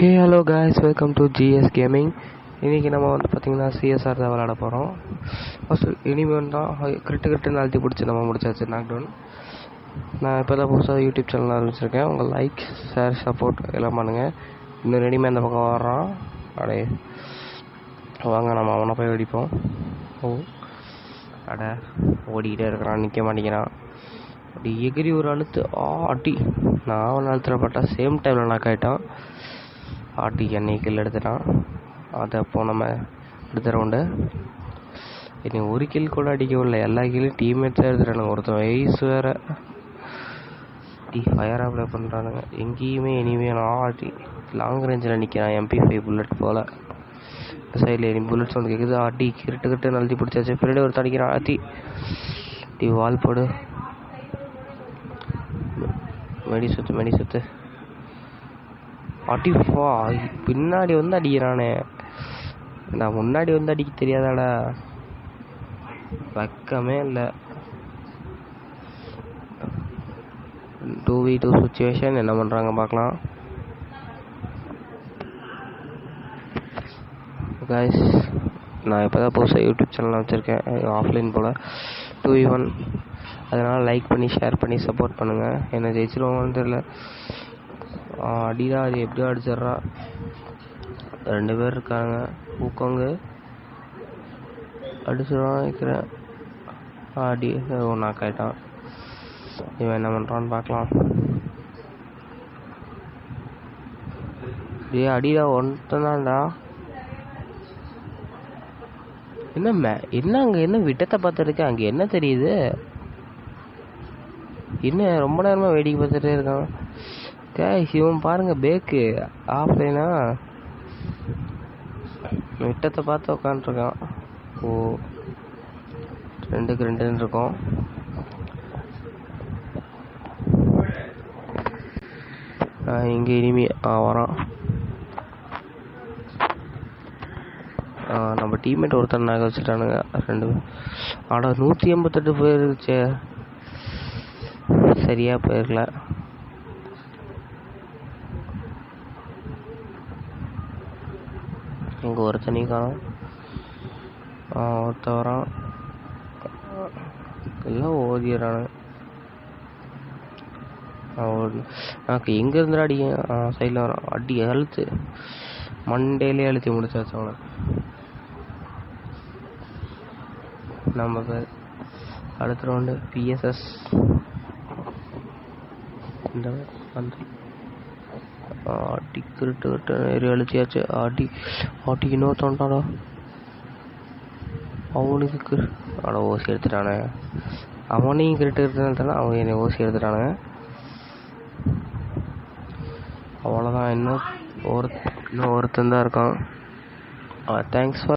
Hey hello guys, welcome to GS gaming. இன்றைக்கி நம்ம வந்து பார்த்திங்கன்னா சிஎஸ்ஆர் தான் விளாட போகிறோம். ஃபஸ்ட்டு இனிமேல் தான் கிரிட்டு அழுத்தி பிடிச்சி நம்ம முடிச்சாச்சு நாக்டவுன். நான் இப்போ தான் புதுசாக யூடியூப் சேனல் ஆரம்பிச்சிருக்கேன். உங்கள் லைக், ஷேர், சப்போர்ட் எல்லாம் பண்ணுங்கள். இன்னும் ரெடிமே அந்த பக்கம் வர்றான். அப்படியே வாங்க நம்ம அவனை போய் வெடிப்போம். ஓடிக்கிட்டே இருக்கிறான், நிற்க மாட்டேங்கிறான். அப்படி எகிரி ஒரு அழுத்து ஆட்டி நான் அவனை அழுத்துறப்பட்டா சேம் டைமில் நாக் ஆகிட்டான். ஆட்டி என்னை கில் எடுத்துட்டான். அதை அப்போ நம்ம அடுத்த ரவுண்டு என்னை ஒரு கில் கூட அடிக்கவில்லை. எல்லா கில்லும் டீம்மேட்ஸாக எடுத்துட்டானுங்க. ஒருத்தன் வயசு வேறு ஃபயர் அப்ளை பண்ணுறானுங்க. எங்கேயுமே இனிமே நான் ஆட்டி லாங் ரேஞ்சில் நிற்கிறான். MP5 புல்லட் போல். சைடில் இனி புல்லட் சவுண்ட் கேட்குது. ஆட்டி கிட்டு நழுத்தி பிடிச்சாச்சு. பின்னாடி ஒருத்தன் அடிக்கிறான். ஆட்டி வால் போடு. மெடி சுத்து அடிப்பா. பின்னாடி வந்து அடிக்கிறானே. நான் முன்னாடி வந்து அடிக்க தெரியாதாடா, பக்கமே இல்லை. 2v2 situation. என்ன பண்ணுறாங்க பார்க்கலாம். கைஸ், நான் இப்போ தான் புதுசாக யூடியூப் சேனல் வச்சுருக்கேன், ஆஃப்லைன் போல் 2v1. அதனால் லைக் பண்ணி ஷேர் பண்ணி சப்போர்ட் பண்ணுங்கள். என்ன ஜெயிச்சிருவாங்கன்னு தெரியல. அடிதான், அது எப்படியோ அடிச்சிட்றா. 2 பேர் இருக்காங்க. ஊக்கங்க அடிச்சிடுவான் நினைக்கிறேன். அடி நாக் ஆகிட்டான். இவன் என்ன பண்ணுறான்னு பார்க்கலாம். அடிடா ஒன்றுதான்டா. என்ன அங்கே என்ன விட்டத்தை பார்த்துருக்கேன். அங்கே என்ன தெரியுது? என்ன ரொம்ப நேரமாக வேடிக்கை பார்த்துட்டே இருக்கான். இவன் பாருங்க, பேக்கு ஆஃப்லைனா விட்டத்தை பார்த்து உட்காந்துருக்கான். 2-2 இருக்கும். இங்கே இனிமே வரான். நம்ம டீம்மேட் ஒருத்தர் நாக வச்சுட்டானுங்க 2 பேர். 188 போயிருச்சு. சரியா போயிடல. இங்கே ஒருத்தனி காணும். ஒருத்த வரான். எல்லாம் ஓதிடுறானு. எனக்கு எங்கே இருந்தா அடிக்க. சைடில் வரான். அடி அழுத்து மண்டேலே அழுத்தி முடிச்சாச்சு அவனை. நம்ம பேர் அடுத்த ரவுண்டு PSS. இந்த ஆட்டி கிரிட்டு அழுத்தியாச்சு. ஆட்டி இன்னொருத்தான்டா. அவனுக்கு ஓசி எடுத்துட்டானே. அவனையும் கிரிட்டு எடுத்துட்டான. அவன் என்னை ஓசி எடுத்துட்டானுங்க. அவ்வளோதான். இன்னும் ஒருத்தன் தான் இருக்கான். Thanks for